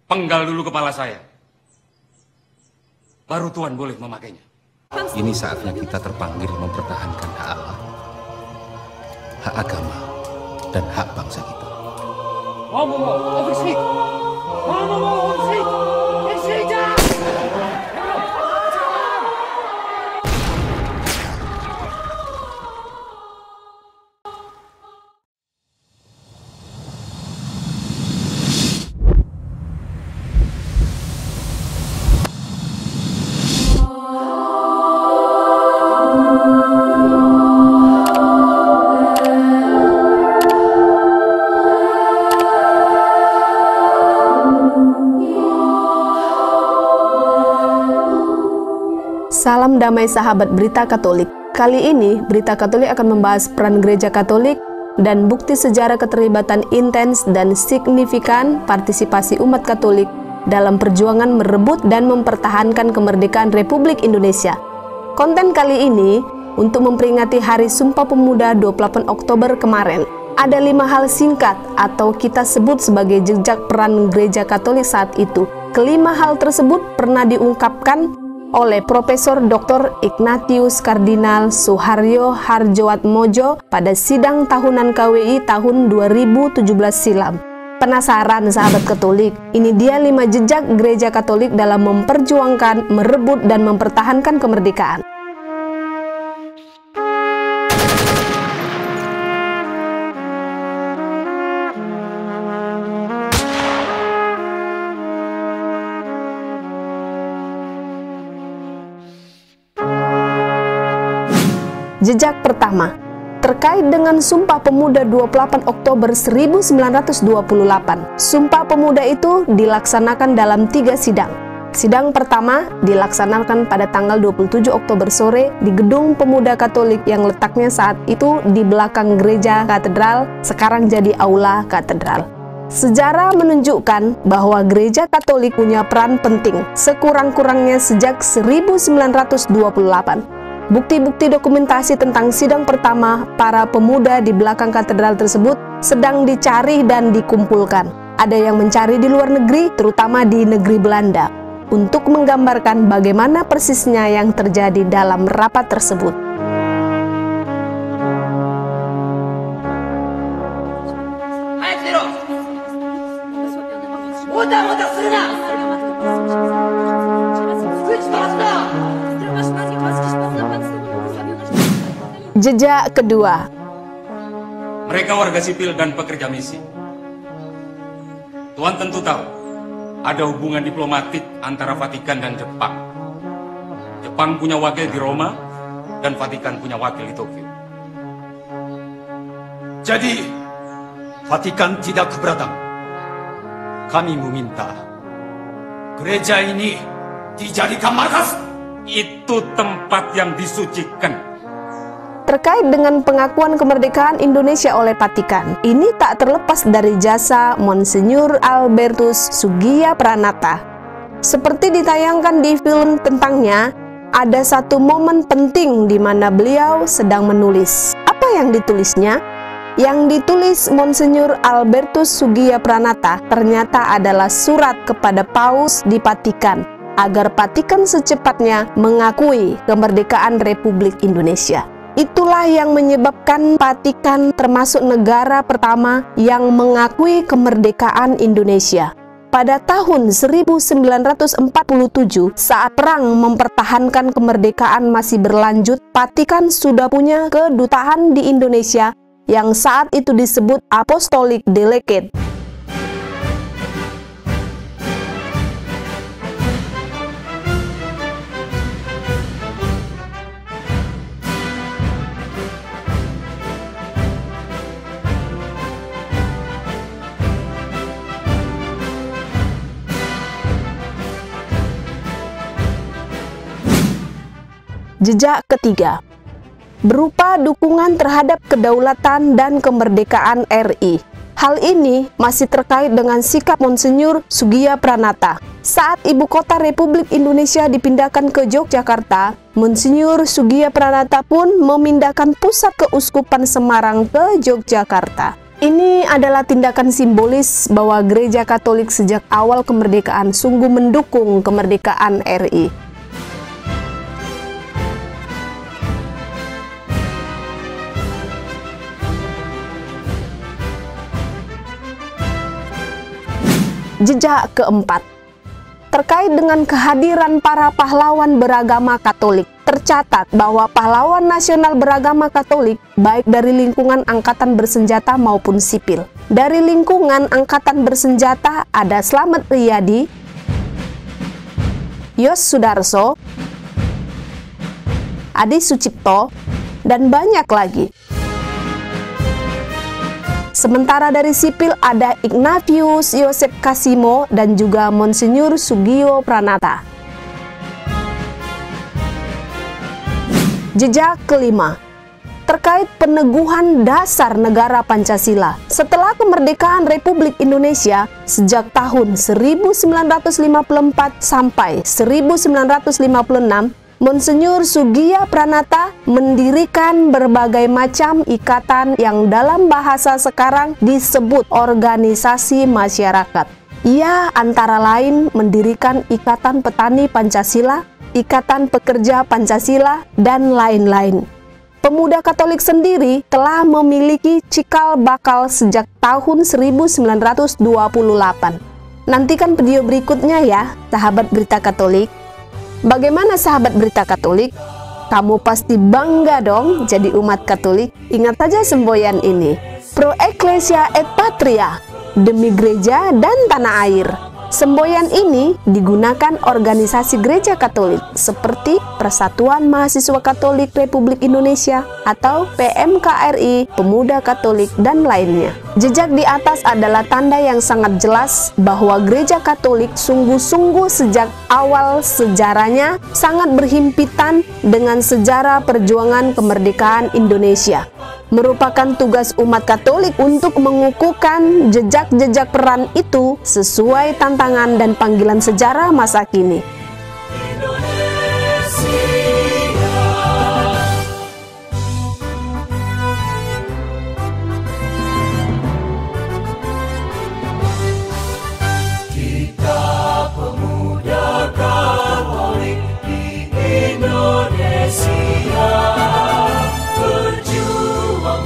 penggal dulu kepala saya. Baru Tuan boleh memakainya. Ini saatnya kita terpanggil mempertahankan hak Allah, hak agama, dan hak bangsa kita. Salam damai sahabat Berita Katolik. Kali ini Berita Katolik akan membahas peran Gereja Katolik dan bukti sejarah keterlibatan intens dan signifikan partisipasi umat Katolik dalam perjuangan merebut dan mempertahankan kemerdekaan Republik Indonesia. Konten kali ini untuk memperingati Hari Sumpah Pemuda 28 Oktober kemarin. Ada 5 hal singkat atau kita sebut sebagai jejak peran Gereja Katolik saat itu. Kelima hal tersebut pernah diungkapkan oleh Profesor Dr. Ignatius Kardinal Suharyo Harjoatmojo pada sidang tahunan KWI tahun 2017 silam. Penasaran sahabat Katolik? Ini dia 5 jejak Gereja Katolik dalam memperjuangkan, merebut, dan mempertahankan kemerdekaan. Jejak pertama, terkait dengan Sumpah Pemuda 28 Oktober 1928. Sumpah Pemuda itu dilaksanakan dalam 3 sidang. Sidang pertama dilaksanakan pada tanggal 27 Oktober sore di Gedung Pemuda Katolik yang letaknya saat itu di belakang Gereja Katedral, sekarang jadi Aula Katedral. Sejarah menunjukkan bahwa Gereja Katolik punya peran penting sekurang-kurangnya sejak 1928. Bukti-bukti dokumentasi tentang sidang pertama para pemuda di belakang katedral tersebut sedang dicari dan dikumpulkan. Ada yang mencari di luar negeri, terutama di negeri Belanda, untuk menggambarkan bagaimana persisnya yang terjadi dalam rapat tersebut. Jejak kedua, Mereka warga sipil dan pekerja misi. Tuan tentu tahu, ada hubungan diplomatik antara Vatikan dan Jepang. Jepang punya wakil di Roma, dan Vatikan punya wakil di Tokyo. Jadi, Vatikan tidak keberatan. Kami meminta gereja ini dijadikan markas. Itu tempat yang disucikan. terkait dengan pengakuan kemerdekaan Indonesia oleh Vatikan. Ini tak terlepas dari jasa Monsinyur Albertus Sugiyapranata. Seperti ditayangkan di film tentangnya, ada satu momen penting di mana beliau sedang menulis. Apa yang ditulisnya? Yang ditulis Monsinyur Albertus Sugiyapranata ternyata adalah surat kepada Paus di Vatikan, agar Vatikan secepatnya mengakui kemerdekaan Republik Indonesia. Itulah yang menyebabkan Vatikan termasuk negara pertama yang mengakui kemerdekaan Indonesia. Pada tahun 1947, saat perang mempertahankan kemerdekaan masih berlanjut, Vatikan sudah punya kedutaan di Indonesia yang saat itu disebut Apostolic Delegate. Jejak ketiga, berupa dukungan terhadap kedaulatan dan kemerdekaan RI. Hal ini masih terkait dengan sikap Monsinyur Sugiyapranata. Saat ibu kota Republik Indonesia dipindahkan ke Yogyakarta, Monsinyur Sugiyapranata pun memindahkan pusat keuskupan Semarang ke Yogyakarta. Ini adalah tindakan simbolis bahwa Gereja Katolik sejak awal kemerdekaan sungguh mendukung kemerdekaan RI. Jejak keempat, terkait dengan kehadiran para pahlawan beragama Katolik. Tercatat bahwa pahlawan nasional beragama Katolik baik dari lingkungan angkatan bersenjata maupun sipil. Dari lingkungan angkatan bersenjata ada Slamet Riyadi, Yos Sudarso, Adi Sucipto, dan banyak lagi. Sementara dari sipil ada Ignatius Yosep Kasimo dan juga Monsinyur Sugio Pranata. Jejak kelima, terkait peneguhan dasar negara Pancasila. Setelah kemerdekaan Republik Indonesia sejak tahun 1954 sampai 1956, Monsinyur Sugio Pranata mendirikan berbagai macam ikatan yang dalam bahasa sekarang disebut organisasi masyarakat. Ia antara lain mendirikan Ikatan Petani Pancasila, Ikatan Pekerja Pancasila, dan lain-lain. Pemuda Katolik sendiri telah memiliki cikal bakal sejak tahun 1928. Nantikan video berikutnya ya, sahabat Berita Katolik. Bagaimana sahabat Berita Katolik? Kamu pasti bangga dong jadi umat Katolik. Ingat saja semboyan ini. Pro Ecclesia et Patria, demi gereja dan tanah air. Semboyan ini digunakan organisasi gereja Katolik seperti Persatuan Mahasiswa Katolik Republik Indonesia atau PMKRI, Pemuda Katolik, dan lainnya. Jejak di atas adalah tanda yang sangat jelas bahwa gereja Katolik sungguh-sungguh sejak awal sejarahnya sangat berhimpitan dengan sejarah perjuangan kemerdekaan Indonesia. Merupakan tugas umat Katolik untuk mengukuhkan jejak-jejak peran itu sesuai tantangan dan panggilan sejarah masa kini. Kita pemuda Katolik di Indonesia,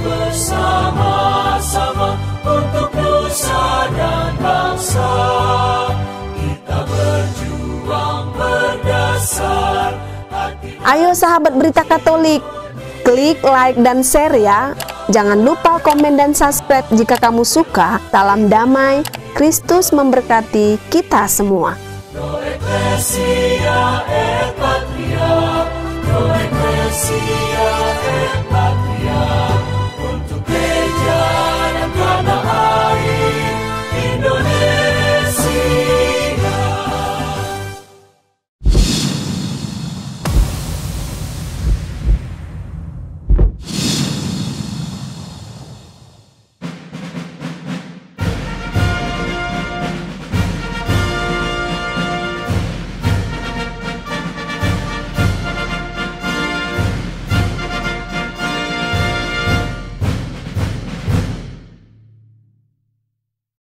bersama-sama untuk nusa dan bangsa. Kita berjuang berdasar hati. Ayo sahabat Berita Katolik, klik like dan share ya. Jangan lupa komen dan subscribe jika kamu suka. Salam damai, Kristus memberkati kita semua. Pro Ecclesia et Patria, Pro Ecclesia et